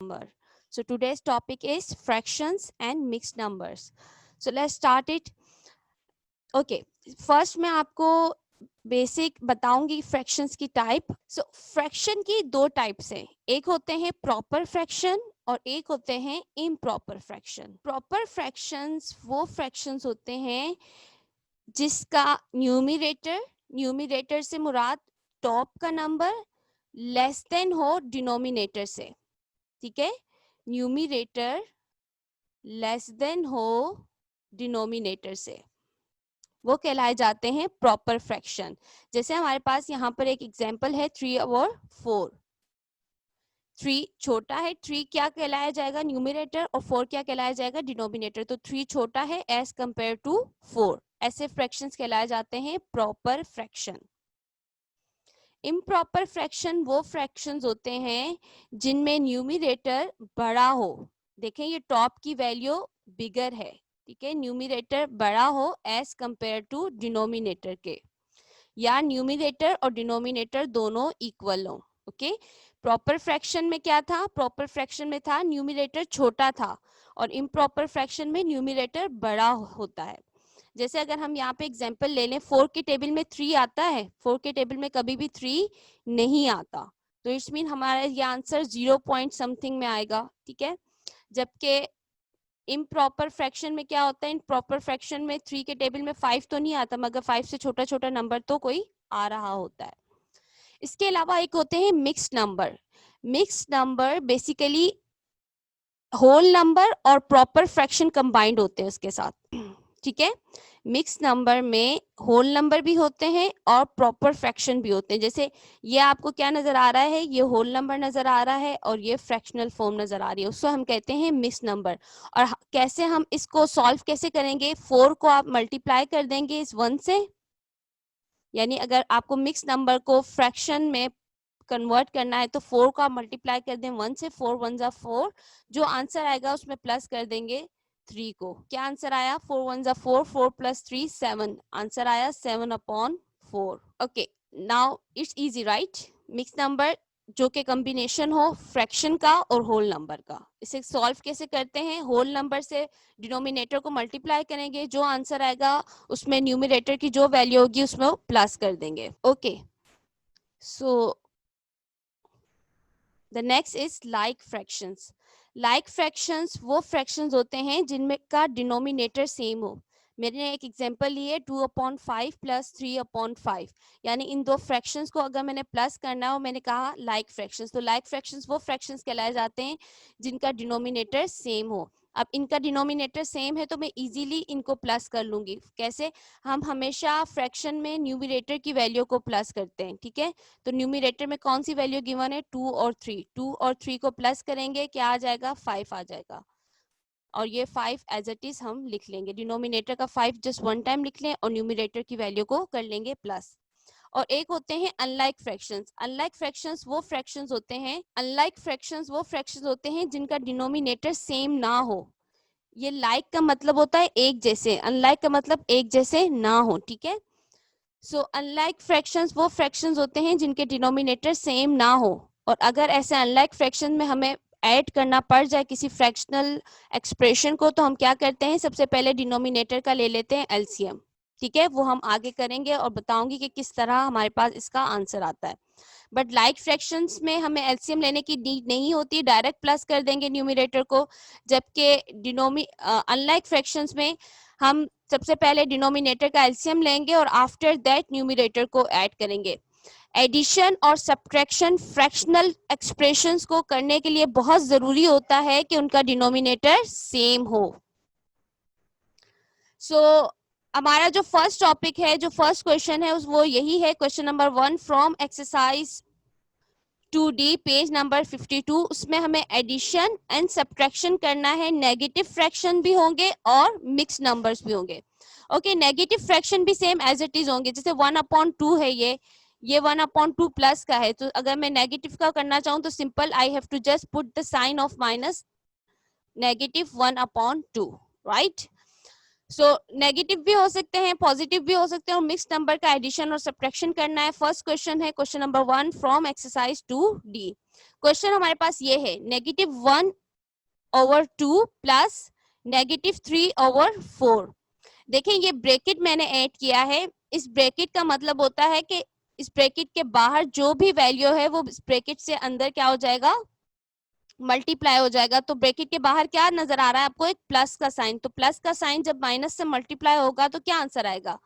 number. So today's topic is fractions and mixed numbers. So let's start it. Okay, first मैं आपको basic बताऊंगी fractions की type. सो fraction की दो types हैं. एक होते हैं प्रॉपर फ्रैक्शन और एक होते हैं इम्प्रॉपर फ्रैक्शन. प्रॉपर फ्रैक्शंस वो फ्रैक्शंस होते हैं जिसका न्यूमिरेटर से मुराद टॉप का नंबर लेस देन हो डिनोमिनेटर से. ठीक है, न्यूमिरेटर लेस देन हो डिनोमिनेटर से, वो कहलाए जाते हैं प्रॉपर फ्रैक्शन. जैसे हमारे पास यहाँ पर एक एग्जांपल है 3 और 4. 3 छोटा है, 3 क्या कहलाया जाएगा न्यूमिनेटर और 4 क्या कहलाया जाएगा डिनोमिनेटर. तो 3 छोटा है एज कंपेयर टू 4. ऐसे फ्रैक्शंस कहलाए जाते हैं प्रॉपर फ्रैक्शन. इम्प्रॉपर फ्रैक्शन वो फ्रैक्शंस होते हैं जिनमें न्यूमिनेटर बड़ा हो. देखें ये टॉप की वैल्यू बिगर है. ठीक है, न्यूमिनेटर बड़ा हो एज कंपेयर टू डिनोमिनेटर के, या न्यूमिनेटर और डिनोमिनेटर दोनों इक्वल हो. ओके, प्रॉपर फ्रैक्शन में क्या था, प्रॉपर फ्रैक्शन में था न्यूमिनेटर छोटा था और इम्प्रॉपर फ्रैक्शन में न्यूमिनेटर बड़ा होता है. जैसे अगर हम यहाँ पे एग्जांपल ले लें, 4 के टेबल में 3 आता है, 4 के टेबल में कभी भी 3 नहीं आता. तो इट्स मीन हमारा ये आंसर 0 पॉइंट समथिंग में आएगा. ठीक है, जबकि इम्प्रॉपर फ्रैक्शन में क्या होता है, इम्प्रॉपर फ्रैक्शन में 3 के टेबल में 5 तो नहीं आता, मगर 5 से छोटा छोटा नंबर तो कोई आ रहा होता है. इसके अलावा एक होते हैं mixed number. Mixed number basically whole number और प्रॉपर फ्रैक्शन कंबाइंड होते हैं उसके साथ. ठीक है, मिक्स नंबर में होल नंबर भी होते हैं और प्रॉपर फ्रैक्शन भी होते हैं. जैसे ये आपको क्या नजर आ रहा है, ये होल नंबर नजर आ रहा है और ये फ्रैक्शनल फॉर्म नजर आ रही है, उसको हम कहते हैं मिक्स नंबर. और कैसे हम इसको सॉल्व कैसे करेंगे, 4 को आप मल्टीप्लाई कर देंगे इस 1 से. यानी अगर आपको मिक्स नंबर को फ्रैक्शन में कन्वर्ट करना है तो 4 को आप मल्टीप्लाई कर दें 1 से, 4 1 जा 4, जो आंसर आएगा उसमें प्लस कर देंगे 3 को. क्या आंसर आया, 4 1 जा 4, 4 प्लस 3 7, आंसर आया 7/4. Okay, now it's easy right. Mix number जो के कॉम्बिनेशन हो फ्रैक्शन का और होल नंबर का. इसे सॉल्व कैसे करते हैं, होल नंबर से डिनोमिनेटर को मल्टीप्लाई करेंगे, जो आंसर आएगा उसमें न्यूमिनेटर की जो वैल्यू होगी उसमें प्लस कर देंगे. Okay, so The next is like fractions. Like fractions वो fractions होते हैं जिनमें का डिनोमिनेटर सेम हो. मैंने एक एग्जांपल ली है 2/5 प्लस 3/5. यानी इन दो फ्रैक्शंस को अगर मैंने प्लस करना हो, मैंने कहा लाइक फ्रैक्शंस. तो लाइक फ्रैक्शंस वो फ्रैक्शंस कहलाए जाते हैं जिनका डिनोमिनेटर सेम हो. अब इनका डिनोमिनेटर सेम है तो मैं इजीली इनको प्लस कर लूंगी. कैसे, हम हमेशा फ्रैक्शन में न्यूमिनेटर की वैल्यू को प्लस करते हैं. ठीक है, तो न्यूमिनेटर में कौन सी वैल्यू गिवन है, 2 और 3. 2 और 3 को प्लस करेंगे, क्या आ जाएगा, 5 आ जाएगा. और ये 5 एज इट इज हम लिख लेंगे. डिनोमिनेटर का 5 जस्ट वन टाइम लिख लें और न्यूमिनेटर की वैल्यू को कर लेंगे प्लस. और एक होते हैं अनलाइक फ्रैक्शंस. अनलाइक फ्रैक्शंस वो फ्रैक्शंस होते हैं, अनलाइक फ्रैक्शंस वो फ्रैक्शंस होते हैं जिनका डिनोमिनेटर सेम ना हो. ये लाइक का मतलब होता है एक जैसे, अनलाइक का मतलब एक जैसे ना हो. ठीक है, सो अनलाइक फ्रैक्शंस वो फ्रैक्शंस होते हैं जिनके डिनोमिनेटर सेम ना हो. और अगर ऐसे अनलाइक फ्रैक्शन में हमें ऐड करना पड़ जाए किसी फ्रैक्शनल एक्सप्रेशन को, तो हम क्या करते हैं, सबसे पहले डिनोमिनेटर का ले लेते हैं एलसीएम. ठीक है, वो हम आगे करेंगे और बताऊंगी कि किस तरह हमारे पास इसका आंसर आता है. बट लाइक फ्रैक्शंस में हमें एलसीएम लेने की नीड नहीं होती, डायरेक्ट प्लस कर देंगे न्यूमिनेटर को. जबकि अनलाइक फ्रैक्शंस में हम सबसे पहले डिनोमिनेटर का एलसीएम लेंगे और आफ्टर दैट न्यूमिनेटर को ऐड करेंगे. एडिशन और सब्ट्रैक्शन फ्रैक्शनल एक्सप्रेशंस को करने के लिए बहुत जरूरी होता है कि उनका डिनोमिनेटर सेम हो. सो हमारा जो फर्स्ट टॉपिक है, जो फर्स्ट क्वेश्चन है वो यही है, question number 1 from exercise 2D page number 52. उसमें हमें एडिशन एंड सब्ट्रैक्शन करना है. नेगेटिव फ्रैक्शन भी होंगे और मिक्स नंबर्स भी होंगे. ओके, नेगेटिव फ्रैक्शन भी सेम एज इट इज होंगे. जैसे 1/2 है, ये 1/2 प्लस का है, तो अगर मैं नेगेटिव का करना चाहूँ तो simple I have to just put the sign of minus, -1/2. Right. So negative भी हो सकते हैं, पॉजिटिव भी हो सकते हैं, और मिक्स नंबर का एडिशन और सब्ट्रैक्शन करना है। फर्स्ट क्वेश्चन है question number 1 from exercise 2D। Question हमारे पास ये है -1/2 प्लस -3/4। देखें ये ब्रैकेट मैंने ऐड किया है। इस ब्रैकेट का मतलब होता है कि इस ब्रैकेट के बाहर जो भी वैल्यू है वो इस ब्रैकेट से अंदर क्या हो जाएगा, मल्टीप्लाई हो जाएगा। तो ब्रैकेट के बाहर क्या नजर आ रहा है आपको, एक प्लस का साइन। तो प्लस का साइन जब माइनस से मल्टीप्लाई होगा तो क्या आंसर आएगा,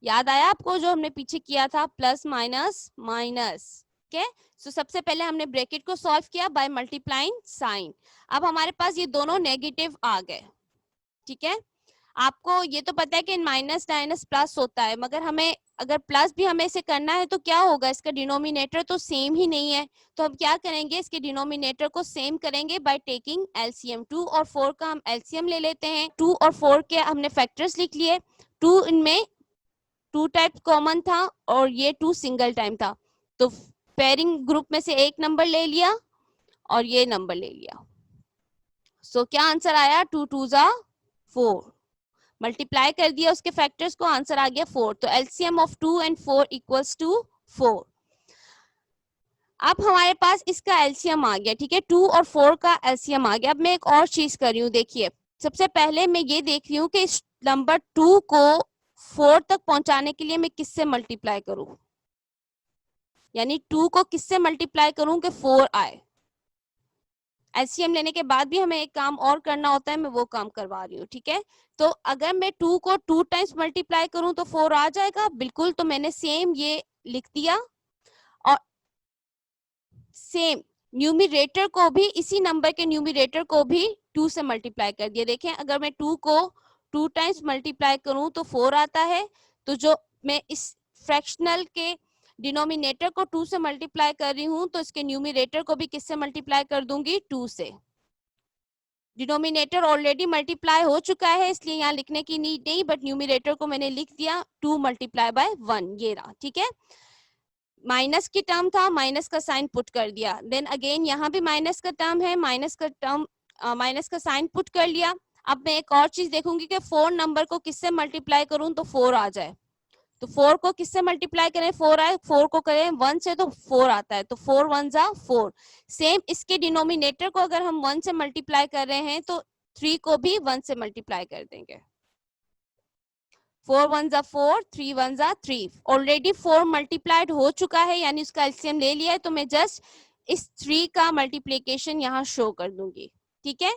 याद आया आपको जो हमने पीछे किया था, प्लस माइनस माइनस। ओके, सो सबसे पहले हमने ब्रैकेट को सॉल्व किया बाय मल्टीप्लाइंग साइन। अब हमारे पास ये दोनों नेगेटिव आ गए, ठीक है। आपको ये तो पता है कि माइनस माइनस प्लस होता है, मगर हमें अगर प्लस भी हमें इसे करना है तो क्या होगा, इसका डिनोमिनेटर तो सेम ही नहीं है। तो हम क्या करेंगे, इसके डिनोमिनेटर को सेम करेंगे बाय टेकिंग एलसीएम। 2 और 4 का हम एलसीएम ले लेते हैं। 2 और 4 के हमने फैक्टर्स लिख लिए। 2 इनमें 2 टाइप कॉमन था और ये 2 सिंगल टाइम था, तो पेयरिंग ग्रुप में से एक नंबर ले लिया और ये नंबर ले लिया। सो क्या आंसर आया, 2 2 जा 4, मल्टीप्लाई कर दिया उसके फैक्टर्स को, आंसर आ गया 4। तो LCM of 2 and 4 equals to 4। अब हमारे पास इसका एलसीएम आ गया, ठीक है, 2 और 4 का एलसीएम आ गया। अब मैं एक और चीज कर रही हूँ, देखिए सबसे पहले मैं ये देख रही हूँ कि इस नंबर 2 को 4 तक पहुंचाने के लिए मैं किससे मल्टीप्लाई करूं, यानी 2 को किससे मल्टीप्लाई करूं कि 4 आए। एलसीएम लेने के बाद भी हमें एक काम और करना होता है, मैं वो काम करवा रही हूँ, ठीक है। तो अगर मैं 2 को 2 टाइम्स मल्टीप्लाई करूं तो 4 आ जाएगा, बिल्कुल। तो मैंने सेम ये लिख दिया और सेम न्यूमिरेटर को भी, इसी नंबर के न्यूमिरेटर को भी 2 से मल्टीप्लाई कर दिया। देखें अगर मैं 2 को 2 टाइम्स मल्टीप्लाई करूं तो 4 आता है। तो जो मैं इस फ्रैक्शनल के डिनोमिनेटर को 2 से मल्टीप्लाई कर रही हूं तो इसके न्यूमिरेटर को भी किससे मल्टीप्लाई कर दूंगी, 2 से। डिनोमिनेटर ऑलरेडी मल्टीप्लाई हो चुका है इसलिए यहाँ लिखने की नीड नहीं, बट न्यूमिरेटर को मैंने लिख दिया 2 मल्टीप्लाई बाय 1, ये रहा, ठीक है। माइनस की टर्म था, माइनस का साइन पुट कर दिया। देन अगेन यहाँ भी माइनस का टर्म है, माइनस का टर्म, माइनस का साइन पुट कर लिया। अब मैं एक और चीज देखूंगी कि 4 नंबर को किससे मल्टीप्लाई करूं तो 4 आ जाए। तो 4 को किससे मल्टीप्लाई करें, 4 आए, 4 को करें 1 से तो 4 आता है, तो 4 1 जा 4। सेम इसके डिनोमिनेटर को अगर हम 1 से मल्टीप्लाई कर रहे हैं तो 3 को भी 1 से मल्टीप्लाई कर देंगे। 4 1 जा 4, 3 1 जा 3। ऑलरेडी 4 मल्टीप्लाइड हो चुका है, यानी उसका एलसीएम ले लिया है, तो मैं जस्ट इस 3 का मल्टीप्लीकेशन यहाँ शो कर दूंगी, ठीक है।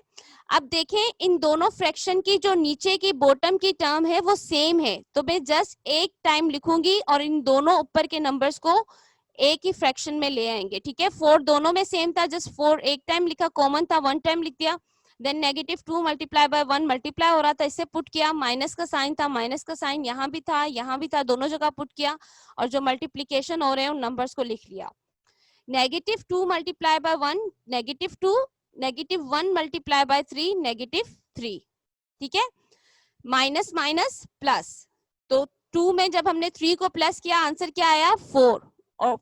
अब देखें इन दोनों फ्रैक्शन की जो नीचे की बॉटम की टर्म है वो सेम है, तो मैं जस्ट एक टाइम लिखूंगी और इन दोनों ऊपर के नंबर्स को एक ही फ्रैक्शन में ले आएंगे, ठीक है। 4 दोनों में सेम था, जस्ट 4 एक टाइम लिखा, कॉमन था 1 टाइम लिख दिया। देन -2 मल्टीप्लाई बाय 1 मल्टीप्लाई हो रहा था, इससे पुट किया, माइनस का साइन था, माइनस का साइन यहाँ भी था यहाँ भी था, दोनों जगह पुट किया और जो मल्टीप्लीकेशन हो रहे हैं उन नंबर्स को लिख लिया। -2 मल्टीप्लाई बाय 1 -2, -1 मल्टीप्लाई बाय 3 -3, ठीक है। माइनस माइनस प्लस, तो 2 में जब हमने 3 को प्लस किया आंसर क्या आया 4, और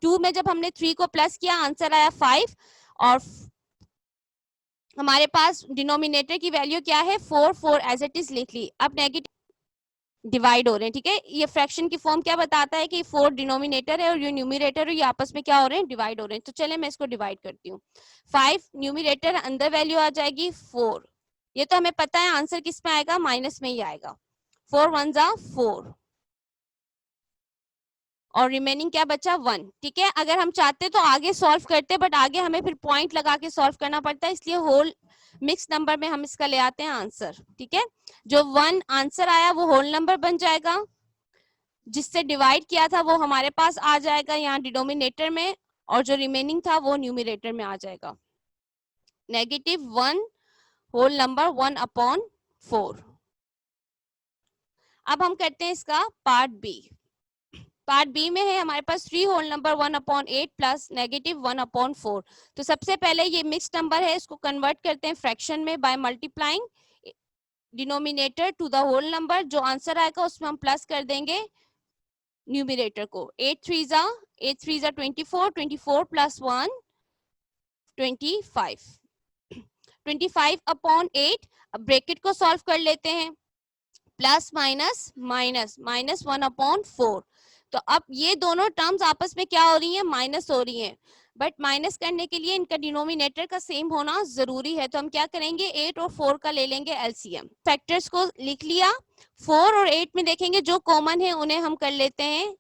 2 में जब हमने 3 को प्लस किया आंसर आया 5, और हमारे पास डिनोमिनेटर की वैल्यू क्या है 4, 4 एज इट इज लिख ली। अब नेगेटिव डिवाइड हो रहे हैं, ठीक है। ये फ्रैक्शन की फॉर्म क्या बताता है कि 4 डिनोमिनेटर है और ये न्यूमिरेटर है, ये आपस में क्या हो रहे हैं, डिवाइड हो रहे हैं। तो चले मैं इसको डिवाइड करती हूँ। 5 न्यूमिरेटर, अंदर वैल्यू आ जाएगी 4, ये तो हमें पता है आंसर किस में आएगा, माइनस में ही आएगा। 4 1 जा 4 और रिमेनिंग क्या बचा 1, ठीक है। अगर हम चाहते तो आगे सॉल्व करते, बट आगे हमें फिर पॉइंट लगा के सॉल्व करना पड़ता है, इसलिए होल मिक्स नंबर में हम इसका ले आते हैं आंसर, ठीक है। जो 1 आंसर आया वो होल नंबर बन जाएगा, जिससे डिवाइड किया था वो हमारे पास आ जाएगा यहाँ डिनोमिनेटर में, और जो रिमेनिंग था वो न्यूमिरेटर में आ जाएगा। -1 होल नंबर 1/4। अब हम करते हैं इसका पार्ट बी। पार्ट बी में है हमारे पास 3 होल नंबर 1/8 प्लस -1/4। तो सबसे पहले ये मिक्स नंबर है, इसको कन्वर्ट करते हैं फ्रैक्शन में by multiplying denominator to the whole number. जो आंसर आएगा उसमें हम प्लस कर देंगे न्यूमिरेटर को। 8 3 जा 24, 24 प्लस 1 25, 25/8। अब ब्रैकेट को सॉल्व कर लेते हैं, प्लस माइनस माइनस माइनस 1/4। तो अब ये दोनों टर्म्स आपस में क्या हो रही हैं, माइनस हो रही हैं, बट माइनस करने के लिए इनका डिनोमिनेटर का सेम होना जरूरी है। तो हम क्या करेंगे, 8 और 4 का ले लेंगे एलसीएम। फैक्टर्स को लिख लिया, 4 और 8 में देखेंगे जो कॉमन है उन्हें हम कर लेते हैं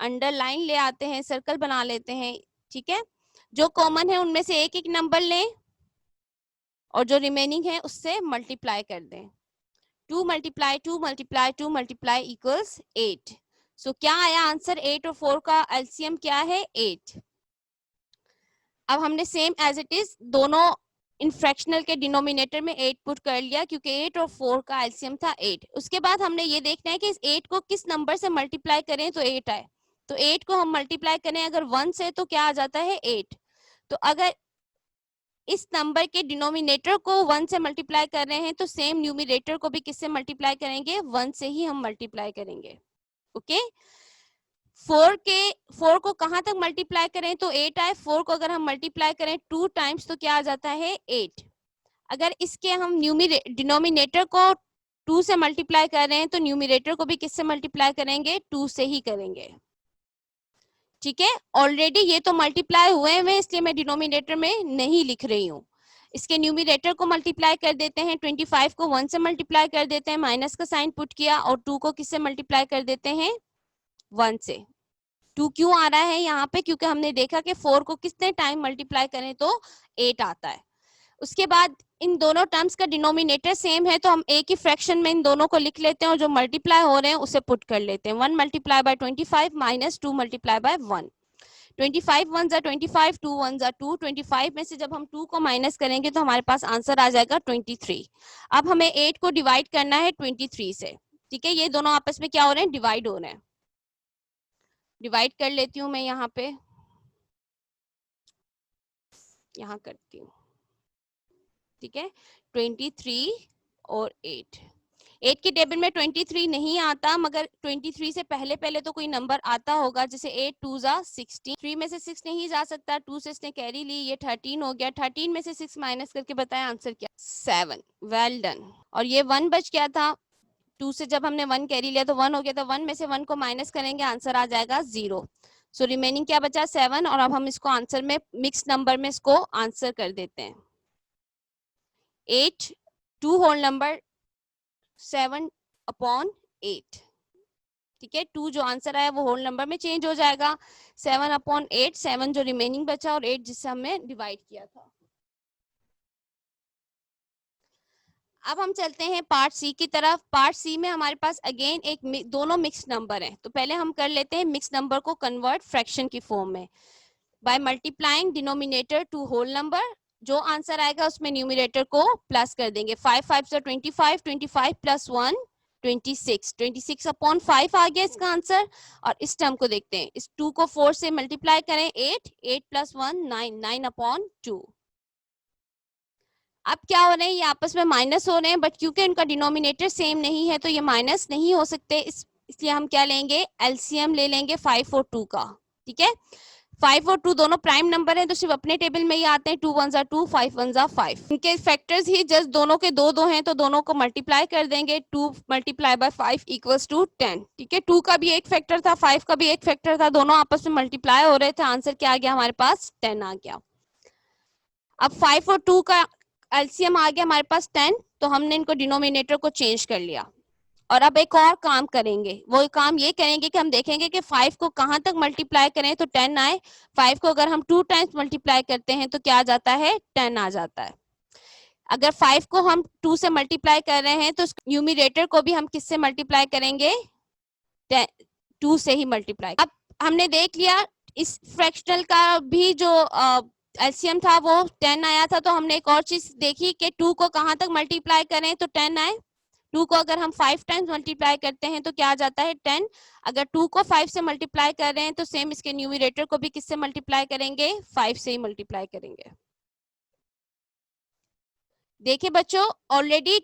अंडरलाइन, ले आते हैं, सर्कल बना लेते हैं, ठीक है। जो कॉमन है उनमें से एक एक नंबर लें और जो रिमेनिंग है उससे मल्टीप्लाई कर दें। 2 मल्टीप्लाई 2 मल्टीप्लाई 2 मल्टीप्लाई इक्वल्स 8। सो क्या आया आंसर, 8 और 4 का एलसीएम क्या है, 8। अब हमने सेम एज इट इज दोनों इन फ्रैक्शनल के डिनोमिनेटर में 8 पुट कर लिया, क्योंकि 8 और 4 का एलसीएम था 8। उसके बाद हमने ये देखना है कि इस 8 को किस नंबर से मल्टीप्लाई करें तो 8 आए। तो 8 को हम मल्टीप्लाई करें अगर 1 से तो क्या आ जाता है, 8। तो अगर इस नंबर के डिनोमिनेटर को 1 से मल्टीप्लाई कर रहे हैं तो सेम न्यूमिनेटर को भी किससे मल्टीप्लाई करेंगे, 1 से ही हम मल्टीप्लाई करेंगे। ओके, 4 को कहां तक मल्टीप्लाई करें तो 8 आए। 4 को अगर हम मल्टीप्लाई करें 2 टाइम्स तो क्या आ जाता है, 8। अगर इसके हम डिनोमिनेटर को 2 से मल्टीप्लाई कर रहे हैं तो न्यूमिनेटर को भी किससे मल्टीप्लाई करेंगे, 2 से ही करेंगे, ठीक है। ऑलरेडी ये तो मल्टीप्लाई हुए हैं, इसलिए मैं डिनोमिनेटर में नहीं लिख रही हूँ। इसके न्यूमिनेटर को मल्टीप्लाई कर देते हैं, 25 को 1 से मल्टीप्लाई कर देते हैं, माइनस का साइन पुट किया, और 2 को किससे मल्टीप्लाई कर देते हैं, 1 से। 2 क्यों आ रहा है यहाँ पे, क्योंकि हमने देखा कि 4 को कितने टाइम मल्टीप्लाई करें तो 8 आता है। उसके बाद इन दोनों टर्म्स का डिनोमिनेटर सेम है तो हम एक ही फ्रैक्शन में इन दोनों को लिख लेते हैं और जो मल्टीप्लाई हो रहे हैं उसे पुट कर लेते हैं। 1 multiply by 25 minus 2 multiply by 1। 25 1 जा 25, 2 1 जा 2। 25 में से जब हम 2 को माइनस करेंगे तो हमारे पास आंसर आ जाएगा 23। अब हमें 8 को डिवाइड करना है 23 से, ठीक है। ये दोनों आपस में क्या हो रहे हैं, डिवाइड हो रहे हैं। डिवाइड कर लेती हूँ मैं यहाँ पे, यहाँ करती हूँ, ठीक है। 23 और 8 की टेबल में 23 नहीं आता, मगर 23 से पहले पहले तो कोई नंबर आता होगा, जैसे 8 2 जा 16। 3 में से 6 नहीं जा सकता, 2 से इसने कैरी ली, ये 13 हो गया। 13 में से 6 माइनस करके बताएं आंसर क्या, 7। Well done. और ये 1 बच गया था, 2 से जब हमने 1 कैरी लिया तो 1 हो गया था। 1 में से 1 को माइनस करेंगे, आंसर आ जाएगा 0। सो रिमेनिंग क्या बचा, 7। और अब हम इसको आंसर में मिक्स नंबर में इसको आंसर कर देते हैं। 8 2 होल नंबर 7/8, ठीक है। 2 जो आंसर आया वो होल नंबर में चेंज हो जाएगा, 7/8। 7 जो रिमेनिंग बचा और 8 जिससे हमने डिवाइड किया था। अब हम चलते हैं पार्ट सी की तरफ। पार्ट सी में हमारे पास अगेन दोनों मिक्स नंबर हैं, तो पहले हम कर लेते हैं मिक्स नंबर को कन्वर्ट फ्रैक्शन की फॉर्म में by multiplying denominator to whole number. जो आंसर आएगा उसमें न्यूमिनेटर को प्लस कर देंगे। 5 5 से 25, 25 प्लस 1 26, 26/5 आ गया इसका आंसर। और इस टर्म को देखते हैं, इस 2 को 4 से मल्टीप्लाई करें, 8 8 प्लस 1 9 9/2। अब क्या हो रहे हैं, ये आपस में माइनस हो रहे हैं, बट क्योंकि इनका डिनोमिनेटर सेम नहीं है तो ये माइनस नहीं हो सकते, इसलिए हम क्या लेंगे, एलसीएम ले लेंगे 5 और 2 का, ठीक है। 5 और 2 दोनों प्राइम नंबर हैं तो सिर्फ अपने टेबल में ही आते हैं। 2 1 जा 2, 5 1 जा 5। इनके फैक्टर्स ही जस्ट दोनों के दो दो हैं तो दोनों को मल्टीप्लाई कर देंगे। 2 मल्टीप्लाई बाय 5 इक्वल्स टू 10, ठीक है। 2 का भी एक फैक्टर था, 5 का भी एक फैक्टर था, दोनों आपस में मल्टीप्लाई हो रहे थे। आंसर क्या आ गया हमारे पास, 10 आ गया। अब 5 और 2 का एलसीएम आ गया हमारे पास 10, तो हमने इनको डिनोमिनेटर को चेंज कर लिया। और अब एक और काम करेंगे, वो काम ये करेंगे कि हम देखेंगे कि 5 को कहां तक मल्टीप्लाई करें तो 10 आए। 5 को अगर हम 2 टाइम्स मल्टीप्लाई करते हैं तो क्या आ जाता है, 10 आ जाता है। अगर 5 को हम 2 से मल्टीप्लाई कर रहे हैं तो न्यूमिनेटर को भी हम किससे मल्टीप्लाई करेंगे, 2 से ही मल्टीप्लाई। अब हमने देख लिया इस फ्रैक्शनल का भी जो एलसीएम था वो 10 आया था, तो हमने एक और चीज देखी कि 2 को कहां तक मल्टीप्लाई करें तो 10 आए। 2 को अगर हम 5 टाइम्स मल्टीप्लाई करते हैं तो क्या आ जाता है, 10। अगर 2 को 5 से मल्टीप्लाई कर रहे हैं तो सेम इसके न्यूमिनेटर को भी किससे मल्टीप्लाई करेंगे, 5 से ही मल्टीप्लाई करेंगे। देखिए बच्चों, ऑलरेडी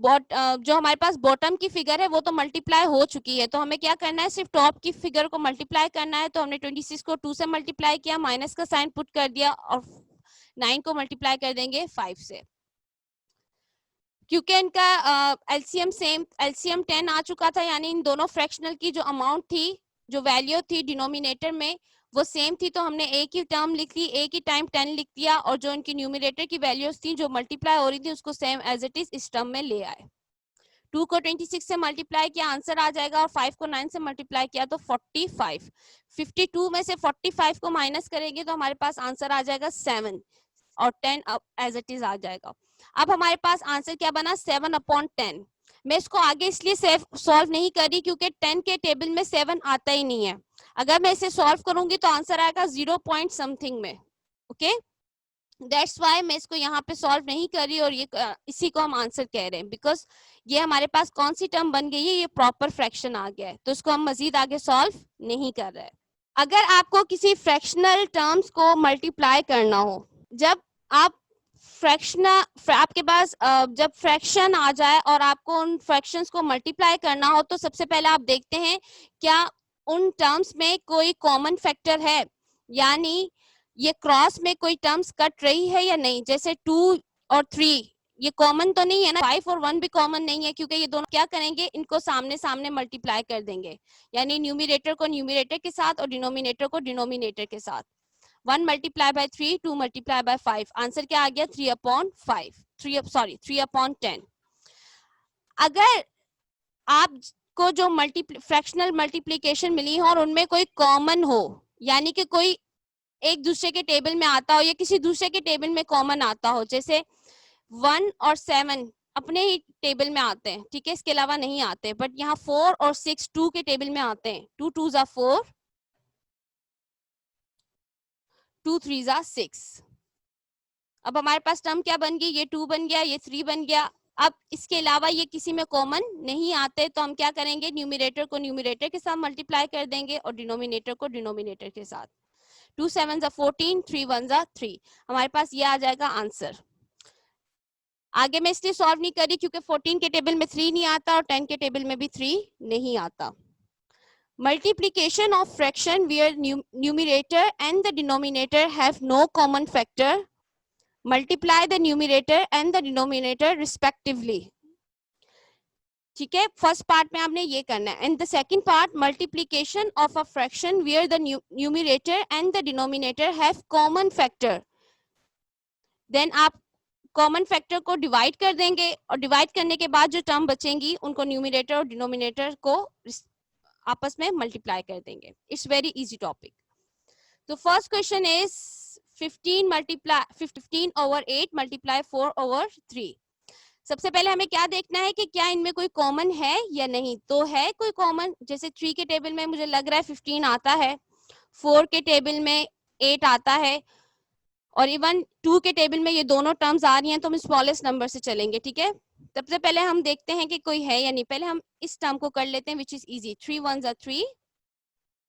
जो हमारे पास बॉटम की फिगर है वो तो मल्टीप्लाई हो चुकी है, तो हमें क्या करना है, सिर्फ टॉप की फिगर को मल्टीप्लाई करना है। तो हमने 26 को 2 से मल्टीप्लाई किया, माइनस का साइन पुट कर दिया और 9 को मल्टीप्लाई कर देंगे 5 से, क्योंकि इनका एलसीएम सेम, एलसीएम 10 आ चुका था, यानी इन दोनों फ्रैक्शनल की जो अमाउंट थी, जो वैल्यू थी डिनोमिनेटर में वो सेम थी, तो हमने एक ही टर्म लिख ली, एक ही टाइम 10 लिख दिया, और जो इनकी न्यूमिनेटर की वैल्यूज थी जो मल्टीप्लाई हो रही थी उसको सेम एज इट इज इस टर्म में ले आए। 2 को 26 से मल्टीप्लाई किया, आंसर आ जाएगा, और 5 को 9 से मल्टीप्लाई किया तो 45। 52 में से 45 को माइनस करेंगे तो हमारे पास आंसर आ जाएगा 7, और 10 एज इट इज आ जाएगा। अब हमारे पास आंसर क्या बना, 7/10। मैं इसको आगे इसलिए सॉल्व नहीं कर रही क्योंकि 10 के टेबल में 7 आता ही नहीं है। अगर मैं इसे सॉल्व करूंगी तो आंसर आएगा 0 पॉइंट समथिंग में। ओके, दैट्स वाई मैं इसको यहाँ पे सॉल्व नहीं कर रही, और ये इसी को हम आंसर कह रहे हैं, बिकॉज ये हमारे पास कौन सी टर्म बन गई है, ये प्रॉपर फ्रैक्शन आ गया है, तो इसको हम मजीद आगे सॉल्व नहीं कर रहे हैं। अगर आपको किसी फ्रैक्शनल टर्म्स को मल्टीप्लाई करना हो, जब आप आपके पास जब फ्रैक्शन आ जाए और आपको उन फ्रैक्शंस को मल्टीप्लाई करना हो, तो सबसे पहले आप देखते हैं क्या उन टर्म्स में कोई कॉमन फैक्टर है, यानी ये क्रॉस में कोई टर्म्स कट रही है या नहीं। जैसे 2 और 3 ये कॉमन तो नहीं है ना, 5 और 1 भी कॉमन नहीं है, क्योंकि ये दोनों क्या करेंगे, इनको सामने सामने मल्टीप्लाई कर देंगे, यानी न्यूमिनेटर को न्यूमिनेटर के साथ और डिनोमिनेटर को डिनोमिनेटर के साथ। 1 multiply by 3, 2 multiply by 5, answer क्या आ गया, 3/10। अगर आपको जो फ्रैक्शनल मल्टीप्लीकेशन मिली हो और उनमें कोई कॉमन हो, यानी कि कोई एक दूसरे के टेबल में आता हो या किसी दूसरे के टेबल में कॉमन आता हो, जैसे 1 और 7 अपने ही टेबल में आते हैं, ठीक है, इसके अलावा नहीं आते, बट यहाँ 4 और 6 2 के टेबल में आते हैं। 2 2s are 4, 2 3s are 6। अब हमारे पास टर्म क्या बन गई, ये 2 बन गया, ये 3 बन गया। अब इसके अलावा ये किसी में कॉमन नहीं आते, तो हम क्या करेंगे, न्यूमिनेटर को न्यूमिनेटर के साथ मल्टीप्लाई कर देंगे और डिनोमिनेटर को डिनोमिनेटर के साथ। 2 7s are 14, 3 1s are 3, हमारे पास ये आ जाएगा आंसर। आगे मैं इसलिए सॉल्व नहीं करी क्योंकि 14 के टेबल में 3 नहीं आता और 10 के टेबल में भी 3 नहीं आता। Multiplication of fraction where numerator and the denominator have no common factor. Multiply the numerator and the denominator respectively. ठीक है, फर्स्ट पार्ट में आपने ये करना है। And the second part, multiplication of a fraction where the numerator and the denominator have common factor. Then आप common factor को divide कर देंगे और डिवाइड करने के बाद जो टर्म बचेंगी उनको न्यूमिनेटर और डिनोमिनेटर को आपस में मल्टीप्लाई कर देंगे। It's very easy topic. तो फर्स्ट क्वेश्चन इज 15/8 मल्टीप्लाई 4/3। सबसे पहले हमें क्या देखना है कि क्या इनमें कोई कॉमन है या नहीं। तो है कोई कॉमन, जैसे 3 के टेबल में मुझे लग रहा है 15 आता है, 4 के टेबल में 8 आता है, और इवन 2 के टेबल में ये दोनों टर्म्स आ रही हैं, तो हम स्मॉलेस्ट नंबर से चलेंगे। ठीक है, सबसे पहले हम देखते हैं कि कोई है या नहीं। पहले हम इस टर्म को कर लेते हैं which is easy. 3 1s are 3,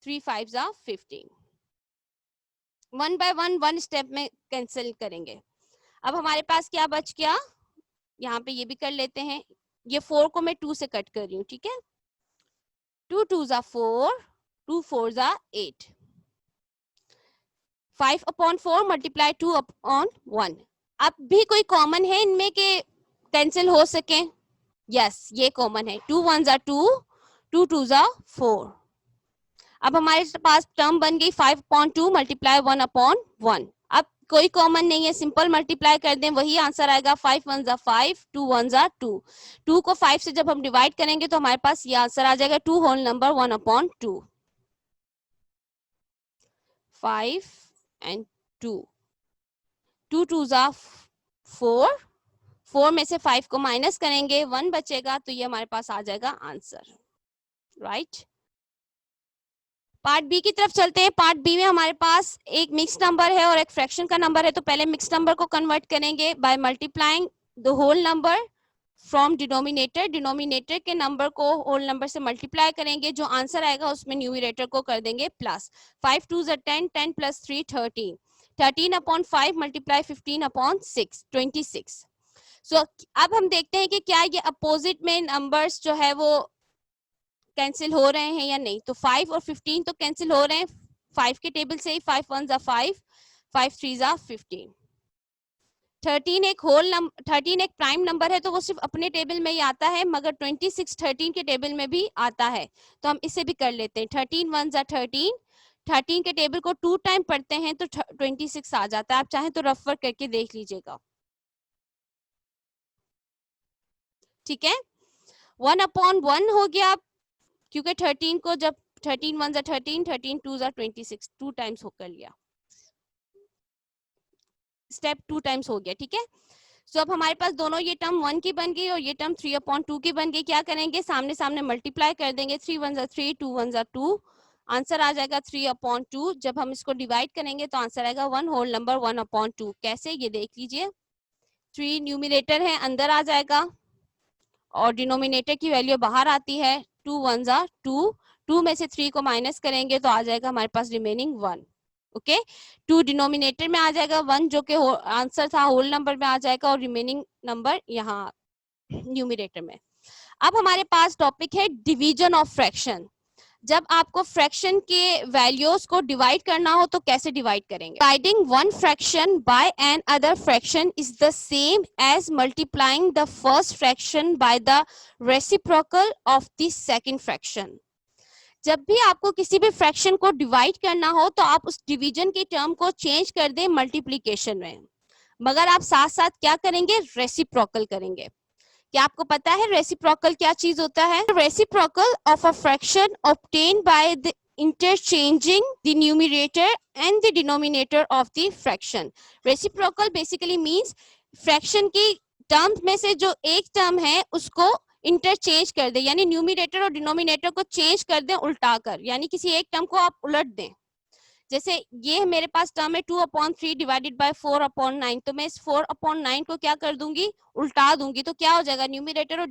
3 5s are 15। One by one step में कैंसिल करेंगे। अब हमारे पास क्या बच गया, यहाँ पे ये भी कर लेते हैं। ये 4 को मैं 2 से कट कर रही हूँ, ठीक है। 2 2s are 4, 2 4s are 8। 5/4 multiply 2/1। अब भी कोई कॉमन है इनमें के कैंसिल हो सके? यस, ये कॉमन है। 2 1s are 2, 2 2s are 4। अब हमारे पास टर्म बन गई 5/2 मल्टीप्लाई 1/1। अब कोई कॉमन नहीं है, सिंपल मल्टीप्लाई कर दें, वही आंसर आएगा। 5 1s are 5, 2 1s are 2। 2 को 5 से जब हम डिवाइड करेंगे तो हमारे पास ये आंसर आ जाएगा 2 whole number 1/2। 5 and 2, 2 2s are 4, 4 में से 5 को माइनस करेंगे, 1 बचेगा, तो ये हमारे पास आ जाएगा आंसर। राइट, पार्ट बी की तरफ चलते हैं। पार्ट बी में हमारे पास एक मिक्स नंबर है और एक फ्रैक्शन का नंबर है। तो पहले मिक्स नंबर को कन्वर्ट करेंगे by multiplying the whole number from denominator. Denominator के नंबर को होल नंबर से मल्टीप्लाई करेंगे, जो आंसर आएगा उसमें न्यूमिनेटर को कर देंगे plus. 5 2s are 10, 10 plus 3 13, 13/5 multiply 15/6 26। So अब हम देखते हैं कि क्या ये अपोजिट में नंबर्स जो है वो कैंसिल हो रहे हैं या नहीं। तो 5 और 15 तो कैंसिल हो रहे हैं 5 के टेबल से ही। 5 1s are 5, 5 3s are 15। 13 एक होल नंबर, 13 एक प्राइम नंबर है तो वो सिर्फ अपने टेबल में ही आता है, मगर 26 13 के टेबल में भी आता है, तो हम इसे भी कर लेते हैं। 13 1 जा 13, 13 के टेबल को 2 टाइम पढ़ते हैं तो 26 आ जाता है। आप चाहें तो रफ वर्क करके देख लीजिएगा, ठीक है। 1/1 हो गया, क्योंकि 13 को जब 13 1 जा 13, 13 2 जा 26, 2 टाइम्स हो कर लिया, स्टेप 2 टाइम्स हो गया, ठीक है। सो अब हमारे पास दोनों ये टर्म 1 की बन गई और ये टर्म 3/2 की बन गई। क्या करेंगे, सामने सामने मल्टीप्लाई कर देंगे, 3 1 जा 3, 2 1 जा 2, आंसर आ जाएगा 3/2। जब हम इसको डिवाइड करेंगे तो आंसर आएगा 1 होल नंबर 1/2। कैसे, ये देख लीजिए, 3 न्यूमिनेटर है, अंदर आ जाएगा और डिनोमिनेटर की वैल्यू बाहर आती है, 2 1 जा 2, 2 में से 3 को माइनस करेंगे तो आ जाएगा हमारे पास रिमेनिंग 1। ओके, 2 डिनोमिनेटर में आ जाएगा, 1 जो कि आंसर था होल नंबर में आ जाएगा और रिमेनिंग नंबर यहाँ न्यूमिनेटर में। अब हमारे पास टॉपिक है डिवीजन ऑफ फ्रैक्शन। जब आपको फ्रैक्शन के वैल्यूज को डिवाइड करना हो तो कैसे डिवाइड करेंगे। Dividing one fraction by another fraction is the same as multiplying the first fraction by the reciprocal of the second fraction. जब भी आपको किसी भी फ्रैक्शन को डिवाइड करना हो तो आप उस डिवीजन के टर्म को चेंज कर दें मल्टीप्लिकेशन में, मगर आप साथ साथ क्या करेंगे, रेसिप्रोकल करेंगे। क्या आपको पता है रेसिप्रोकल क्या चीज होता है? Reciprocal of a fraction obtain by the interchanging the numerator and the denominator of the fraction. Reciprocal basically means fraction की टर्म्स में से जो एक टर्म है उसको इंटरचेंज कर दे, यानी न्यूमिनेटर और डिनोमिनेटर को चेंज कर दें उल्टा कर, यानी किसी एक टर्म को आप उलट दें। जैसे ये मेरे पास टर्म है 2/3 डिवाइडेड बाय 4/9, तो मैं इस 4/9 को क्या कर दूंगी, उल्टा दूंगी, तो क्या हो जाएगा, न्यूमिनेटर और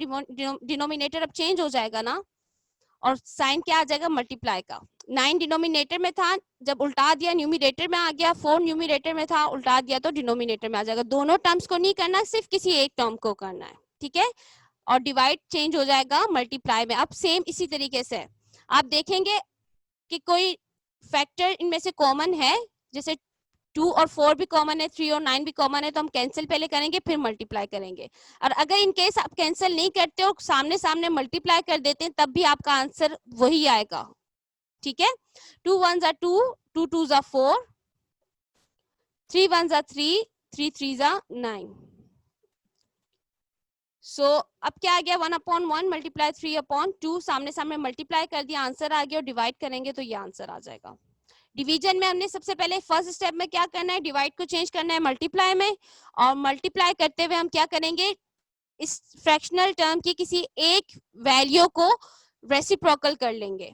डिनोमिनेटर अब चेंज हो जाएगा ना, और साइन क्या आ जाएगा, मल्टीप्लाई का। 9 डिनोमिनेटर में था, जब उल्टा दिया न्यूमिनेटर में आ गया, 4 न्यूमिनेटर में था, उल्टा दिया तो डिनोमिनेटर में आ जाएगा। दोनों टर्म्स को नहीं करना, सिर्फ किसी एक टर्म को करना है, ठीक है। और डिवाइड चेंज हो जाएगा मल्टीप्लाई में। अब सेम इसी तरीके से आप देखेंगे कि कोई फैक्टर इनमें से कॉमन है, जैसे 2 और 4 भी कॉमन है, 3 और 9 भी कॉमन है, तो हम कैंसिल पहले करेंगे फिर मल्टीप्लाई करेंगे। और अगर इन केस आप कैंसिल नहीं करते और सामने सामने मल्टीप्लाई कर देते हैं तब भी आपका आंसर वही आएगा, ठीक है। 2 1 जा 2, 2 2 जा 4, 3 1 जा 3, 3 3 जा 9। सो अब क्या आ गया, 1/1 मल्टीप्लाई 3/2, सामने सामने मल्टीप्लाई कर दिया, आंसर आ गया, और डिवाइड करेंगे तो ये आंसर आ जाएगा। डिवीजन में हमने सबसे पहले फर्स्ट स्टेप में क्या करना है, डिवाइड को चेंज करना है मल्टीप्लाई में, और मल्टीप्लाई करते हुए हम क्या करेंगे, इस फ्रैक्शनल टर्म की किसी एक वैल्यू को रेसिप्रोकल कर लेंगे।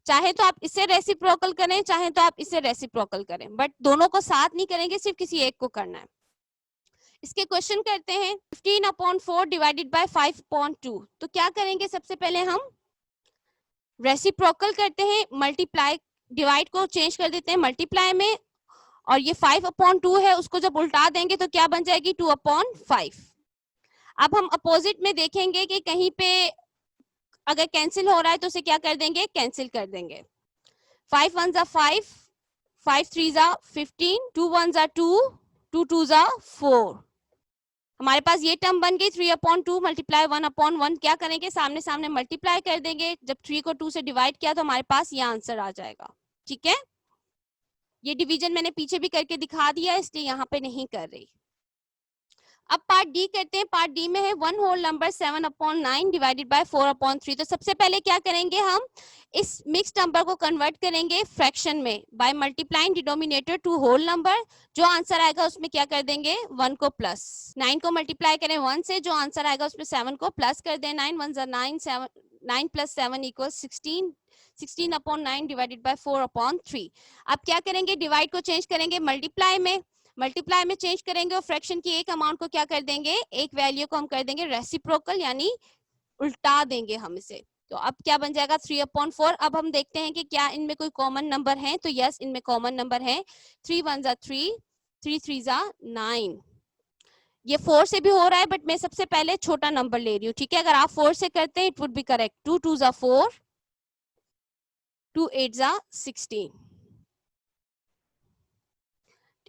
चाहे तो आप इसे रेसिप्रोकल करें, चाहे तो आप इसे रेसिप्रोकल करें, बट दोनों को साथ नहीं करेंगे, सिर्फ किसी एक को करना है। इसके क्वेश्चन करते हैं। 15/4 डिवाइडेड बाय 5/2, तो क्या करेंगे, सबसे पहले हम रेसिप्रोकल करते हैं, मल्टीप्लाई, डिवाइड को चेंज कर देते हैं मल्टीप्लाई में, और ये 5/2 है, उसको जब उल्टा देंगे तो क्या बन जाएगी, 2/5। अब हम अपोजिट में देखेंगे कि कहीं पे अगर कैंसिल हो रहा है तो उसे क्या कर देंगे, कैंसिल कर देंगे। 5 1 जा 5, 5 3 जा 15, 2 1 जा 2, 2 2 जा 4। हमारे पास ये टर्म बन गई 3/2 मल्टीप्लाई 1/1। क्या करेंगे, सामने सामने मल्टीप्लाई कर देंगे, जब 3 को 2 से डिवाइड किया तो हमारे पास ये आंसर आ जाएगा, ठीक है। ये डिवीजन मैंने पीछे भी करके दिखा दिया, इसलिए यहाँ पे नहीं कर रही। अब पार्ट डी करते हैं। पार्ट डी में है 1 होल नंबर 7/9 डिवाइडेड बाय 4/3। तो सबसे पहले क्या करेंगे, हम इस मिक्स नंबर को कन्वर्ट करेंगे फ्रैक्शन में by multiplying denominator to whole number. जो आंसर आएगा उसमें क्या कर देंगे, 1 को प्लस, 9 को मल्टीप्लाई करें 1 से, जो आंसर आएगा उसमें 7 को प्लस कर दें। 9 1 जा 9, 7 9 + 7 = 16, 16/9 डिवाइडेड बाय 4/3। अब क्या करेंगे, डिवाइड को चेंज करेंगे मल्टीप्लाई में, मल्टीप्लाई में चेंज करेंगे और फ्रैक्शन की एक अमाउंट को क्या कर देंगे, एक वैल्यू को हम कर देंगे रेसिप्रोकल, यानी उल्टा देंगे हम इसे। तो अब क्या बन जाएगा, 3/4। अब हम देखते हैं कि क्या इनमें कोई कॉमन नंबर है, तो यस, इनमें कॉमन नंबर है। 3 1 जा 3, 3 3 जा 9। ये 4 से भी हो रहा है, बट मैं सबसे पहले छोटा नंबर ले रही हूँ, ठीक है। अगर आप 4 से करते हैं इट वुड बी करेक्ट। 2 2 जा 4, 2 8 जा 16।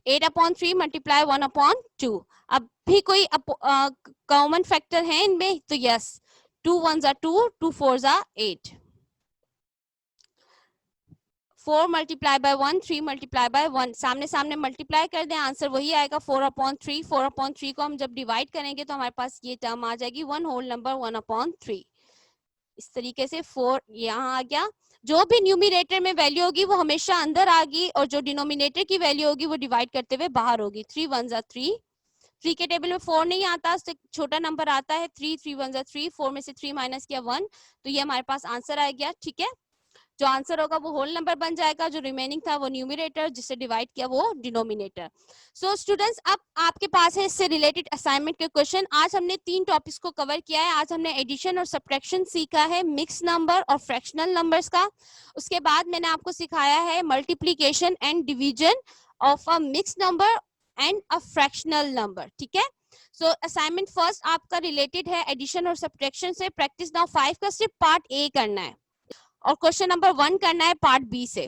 8/3 मल्टीप्लाई 1/2। अब भी कोई कॉमन फैक्टर है इनमें? तो yes, 2 1s are 2, 2 4s are 8। 4 multiply by 1, 3 multiply by 1, सामने सामने मल्टीप्लाई कर दें, आंसर वही आएगा 4/3। 4/3 को हम जब डिवाइड करेंगे तो हमारे पास ये टर्म आ जाएगी 1 होल नंबर 1/3। इस तरीके से 4 यहाँ आ गया। जो भी न्यूमिनेटर में वैल्यू होगी वो हमेशा अंदर आ गई, और जो डिनोमिनेटर की वैल्यू होगी वो डिवाइड करते हुए बाहर होगी। 3 1s are 3। 3 के टेबल में 4 नहीं आता, उससे छोटा नंबर आता है 3। 3 1s are 3। 4 में से 3 माइनस किया 1, तो ये हमारे पास आंसर आ गया। ठीक है, जो आंसर होगा वो होल नंबर बन जाएगा, जो रिमेनिंग था वो न्यूमिनेटर, जिससे डिवाइड किया वो डिनोमिनेटर। सो स्टूडेंट्स, अब आपके पास है इससे रिलेटेड असाइनमेंट के क्वेश्चन। आज हमने 3 टॉपिक्स को कवर किया है। आज हमने एडिशन और सब्ट्रैक्शन सीखा है, मिक्स नंबर और फ्रैक्शनल नंबर्स का। उसके बाद मैंने आपको सिखाया है multiplication and division of a mix number and a fractional number. ठीक है, सो असाइनमेंट फर्स्ट आपका रिलेटेड है एडिशन और सब्ट्रैक्शन से। प्रैक्टिस नाउ 5 का सिर्फ पार्ट ए करना है और क्वेश्चन नंबर 1 करना है पार्ट बी से,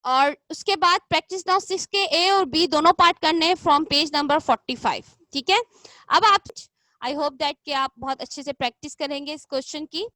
और उसके बाद प्रैक्टिस नाउ 6 के ए और बी दोनों पार्ट करने हैं फ्रॉम पेज नंबर 45। ठीक है, अब आप, आई होप दैट कि आप बहुत अच्छे से प्रैक्टिस करेंगे इस क्वेश्चन की।